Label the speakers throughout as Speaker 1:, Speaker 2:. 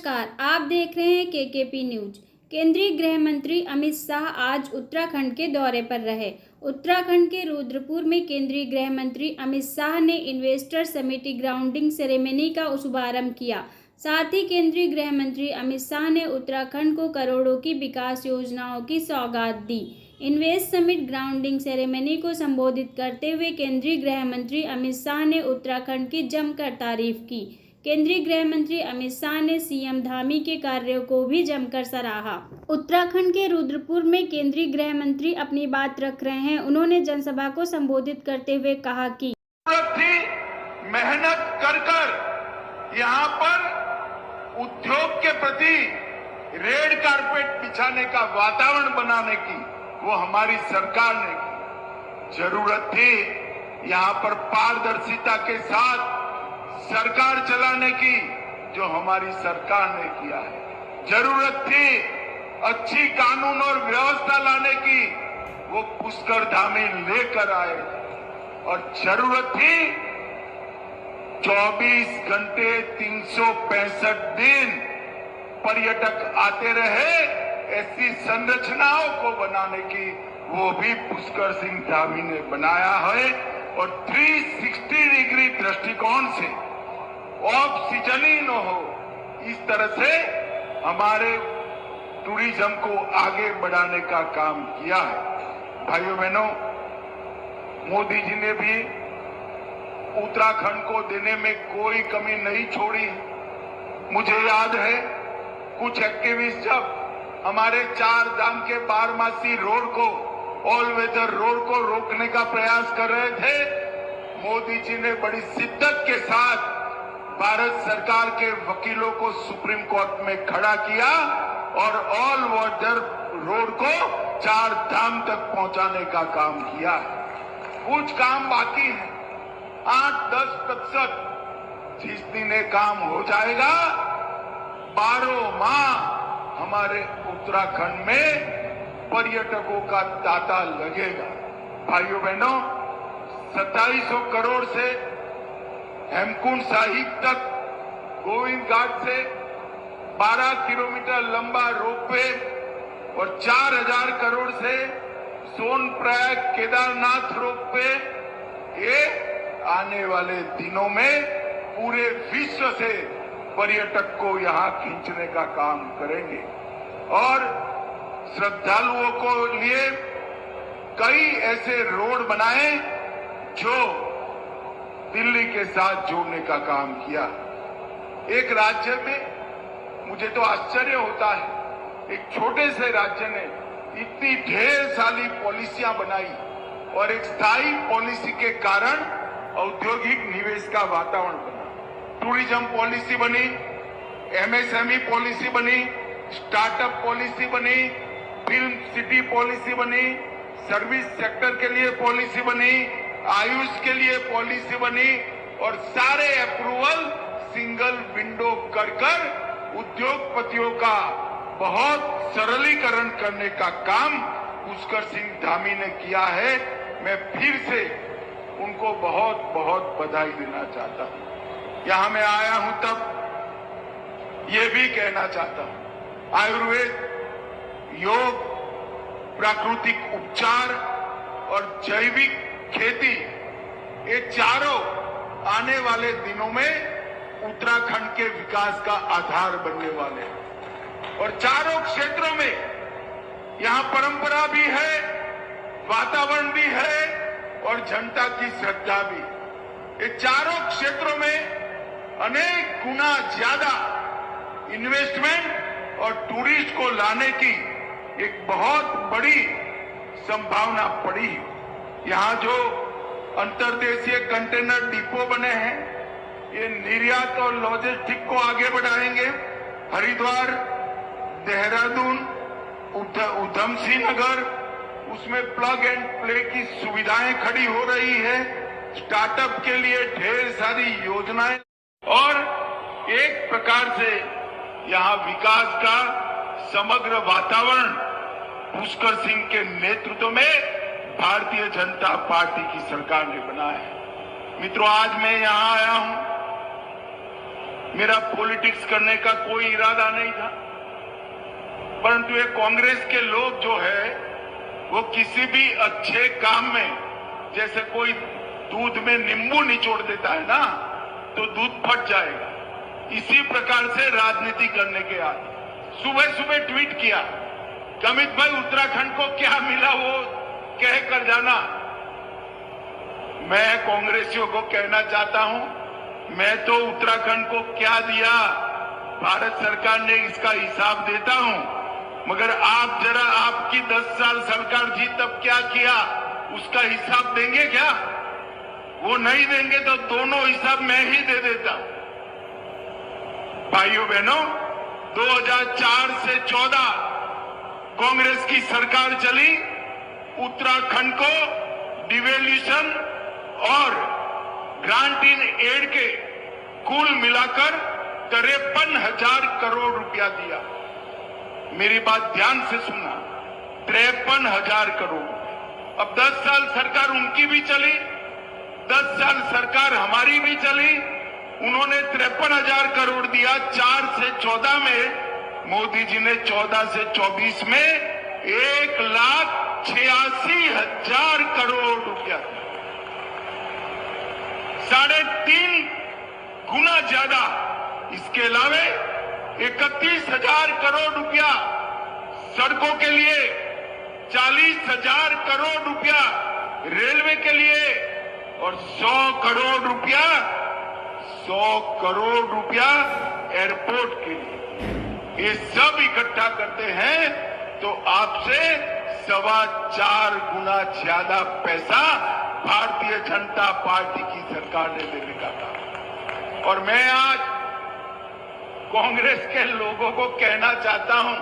Speaker 1: नमस्कार, आप देख रहे हैं केकेपी न्यूज। केंद्रीय गृह मंत्री अमित शाह आज उत्तराखंड के दौरे पर रहे। उत्तराखंड के रुद्रपुर में केंद्रीय गृह मंत्री अमित शाह ने इन्वेस्टर समिति ग्राउंडिंग सेरेमनी का शुभारंभ किया। साथ ही केंद्रीय गृह मंत्री अमित शाह ने उत्तराखंड को करोड़ों की विकास योजनाओं की सौगात दी। इन्वेस्ट समिट ग्राउंडिंग सेरेमनी को संबोधित करते हुए केंद्रीय गृह मंत्री अमित शाह ने उत्तराखंड की जमकर तारीफ की। केंद्रीय गृह मंत्री अमित शाह ने सीएम धामी के कार्यों को भी जमकर सराहा। उत्तराखंड के रुद्रपुर में केंद्रीय गृह मंत्री अपनी बात रख रहे हैं। उन्होंने जनसभा को संबोधित करते हुए कहा कि
Speaker 2: मेहनत कर यहाँ पर उद्योग के प्रति रेड कारपेट बिछाने का वातावरण बनाने की वो हमारी सरकार ने की। जरूरत थी यहाँ पर पारदर्शिता के साथ सरकार चलाने की, जो हमारी सरकार ने किया है। जरूरत थी अच्छी कानून और व्यवस्था लाने की, वो पुष्कर धामी लेकर आए। और जरूरत थी 24 घंटे 365 दिन पर्यटक आते रहे ऐसी संरचनाओं को बनाने की, वो भी पुष्कर सिंह धामी ने बनाया है। और 360 डिग्री दृष्टिकोण से ऑफ सीजन ही न हो, इस तरह से हमारे टूरिज्म को आगे बढ़ाने का काम किया है। भाइयों बहनों, मोदी जी ने भी उत्तराखंड को देने में कोई कमी नहीं छोड़ी। मुझे याद है कुछ एक्टिविस्ट जब हमारे 4 धाम के बारमासी रोड को, ऑल वेदर रोड को रोकने का प्रयास कर रहे थे, मोदी जी ने बड़ी शिद्दत के साथ भारत सरकार के वकीलों को सुप्रीम कोर्ट में खड़ा किया और ऑल वेदर रोड को 4 धाम तक पहुंचाने का काम किया। कुछ काम बाकी है, 8-10% जिस दिन ये काम हो जाएगा, 12 माह हमारे उत्तराखंड में पर्यटकों का तांता लगेगा। भाइयों बहनों, 2700 करोड़ से हेमकुंड साहिब तक, गोविंद घाट से 12 किलोमीटर लंबा रोपवे और 4000 करोड़ से सोनप्रयाग केदारनाथ रोपवे, ये आने वाले दिनों में पूरे विश्व से पर्यटक को यहाँ खींचने का काम करेंगे। और श्रद्धालुओं को लिए कई ऐसे रोड बनाए जो दिल्ली के साथ जोड़ने का काम किया। एक राज्य में मुझे तो आश्चर्य होता है, एक छोटे से राज्य ने इतनी ढेर सारी पॉलिसियां बनाई और एक स्थायी पॉलिसी के कारण औद्योगिक निवेश का वातावरण बना। टूरिज्म पॉलिसी बनी, एमएसएमई पॉलिसी बनी, स्टार्टअप पॉलिसी बनी, फिल्म सिटी पॉलिसी बनी, सर्विस सेक्टर के लिए पॉलिसी बनी, आयुष के लिए पॉलिसी बनी और सारे अप्रूवल सिंगल विंडो कर उद्योगपतियों का बहुत सरलीकरण करने का काम पुष्कर सिंह धामी ने किया है। मैं फिर से उनको बहुत बहुत बधाई देना चाहता हूं। यहां मैं आया हूं तब ये भी कहना चाहता हूं, आयुर्वेद, योग, प्राकृतिक उपचार और जैविक खेती, ये चारों आने वाले दिनों में उत्तराखंड के विकास का आधार बनने वाले हैं। और चारों क्षेत्रों में यहां परंपरा भी है, वातावरण भी है और जनता की श्रद्धा भी। ये चारों क्षेत्रों में अनेक गुना ज्यादा इन्वेस्टमेंट और टूरिस्ट को लाने की एक बहुत बड़ी संभावना पड़ी। यहाँ जो अंतर्देशीय कंटेनर डिपो बने हैं, ये निर्यात और लॉजिस्टिक को आगे बढ़ाएंगे। हरिद्वार, देहरादून, उधम सिंह नगर, उसमें प्लग एंड प्ले की सुविधाएं खड़ी हो रही है। स्टार्टअप के लिए ढेर सारी योजनाएं और एक प्रकार से यहाँ विकास का समग्र वातावरण पुष्कर सिंह के नेतृत्व में भारतीय जनता पार्टी की सरकार ने बनाया है। मित्रों, आज मैं यहाँ आया हूं, मेरा पॉलिटिक्स करने का कोई इरादा नहीं था, परंतु ये कांग्रेस के लोग जो है वो किसी भी अच्छे काम में, जैसे कोई दूध में नींबू निचोड़ देता है ना तो दूध फट जाएगा, इसी प्रकार से राजनीति करने के आदि। सुबह सुबह ट्वीट किया, अमित भाई उत्तराखंड को क्या मिला वो कह कर जाना। मैं कांग्रेसियों को कहना चाहता हूं, मैं तो उत्तराखंड को क्या दिया भारत सरकार ने इसका हिसाब देता हूं, मगर आप जरा आपकी 10 साल सरकार थी तब क्या किया उसका हिसाब देंगे क्या? वो नहीं देंगे तो दोनों हिसाब मैं ही दे देता। भाइयों बहनों, 2004 से 14 कांग्रेस की सरकार चली, उत्तराखंड को डिवेल्यूशन और ग्रांट इन एड के कुल मिलाकर 53,000 करोड़ रुपया दिया। मेरी बात ध्यान से सुनना, 53,000 करोड़। अब 10 साल सरकार उनकी भी चली, 10 साल सरकार हमारी भी चली, उन्होंने 53,000 करोड़ दिया। 4 से 14 में मोदी जी ने 14 से 24 में 1,86,000 करोड़ रुपया, 3.5 गुना ज्यादा। इसके अलावा 31,000 करोड़ रुपया सड़कों के लिए, 40,000 करोड़ रुपया रेलवे के लिए और 100 करोड़ रुपया एयरपोर्ट के लिए। ये सब इकट्ठा करते हैं तो आपसे 4.25 गुना ज्यादा पैसा भारतीय जनता पार्टी की सरकार ने देने का था। और मैं आज कांग्रेस के लोगों को कहना चाहता हूं,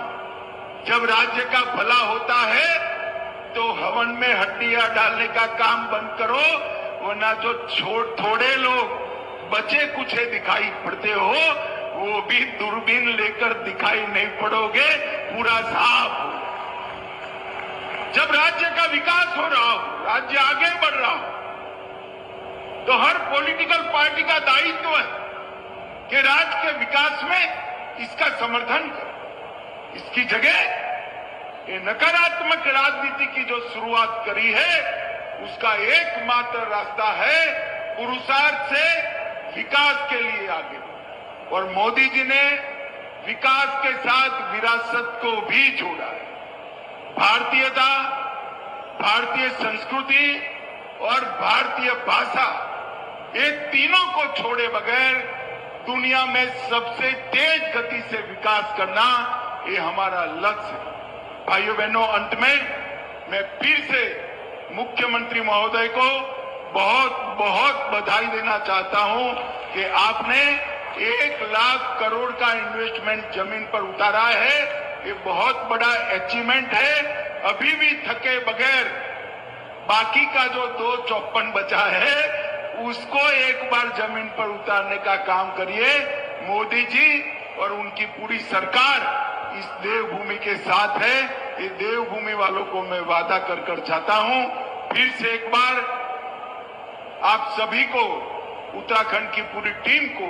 Speaker 2: जब राज्य का भला होता है तो हवन में हड्डियां डालने का काम बंद करो, वरना जो थोड़े लोग बचे कुछे दिखाई पड़ते हो वो भी दूरबीन लेकर दिखाई नहीं पड़ोगे, पूरा साफ हो। जब राज्य का विकास हो रहा हो, राज्य आगे बढ़ रहा हो, तो हर पॉलिटिकल पार्टी का दायित्व है कि राज्य के विकास में इसका समर्थन करे। इसकी जगह ये नकारात्मक राजनीति की जो शुरुआत करी है, उसका एकमात्र रास्ता है पुरुषार्थ से विकास के लिए आगे। और मोदी जी ने विकास के साथ विरासत को भी जोड़ा है। भारतीयता, भारतीय संस्कृति और भारतीय भाषा, ये तीनों को छोड़े बगैर दुनिया में सबसे तेज गति से विकास करना, ये हमारा लक्ष्य है। भाइयों बहनों, अंत में मैं फिर से मुख्यमंत्री महोदय को बहुत बहुत बधाई देना चाहता हूं कि आपने 1 लाख करोड़ का इन्वेस्टमेंट जमीन पर उतारा है। ये बहुत बड़ा अचीवमेंट है। अभी भी थके बगैर बाकी का जो 254 बचा है उसको एक बार जमीन पर उतारने का काम करिए। मोदी जी और उनकी पूरी सरकार इस देवभूमि के साथ है। ये देवभूमि वालों को मैं वादा कर चाहता हूं, फिर से एक बार आप सभी को, उत्तराखंड की पूरी टीम को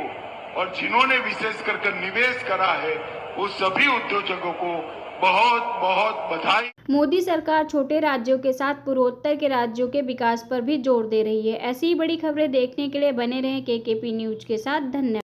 Speaker 2: और जिन्होंने विशेष कर निवेश करा है वो सभी उद्योजकों को बहुत बहुत बधाई।
Speaker 1: मोदी सरकार छोटे राज्यों के साथ पूर्वोत्तर के राज्यों के विकास पर भी जोर दे रही है। ऐसी ही बड़ी खबरें देखने के लिए बने रहें केकेपी न्यूज के साथ। धन्यवाद।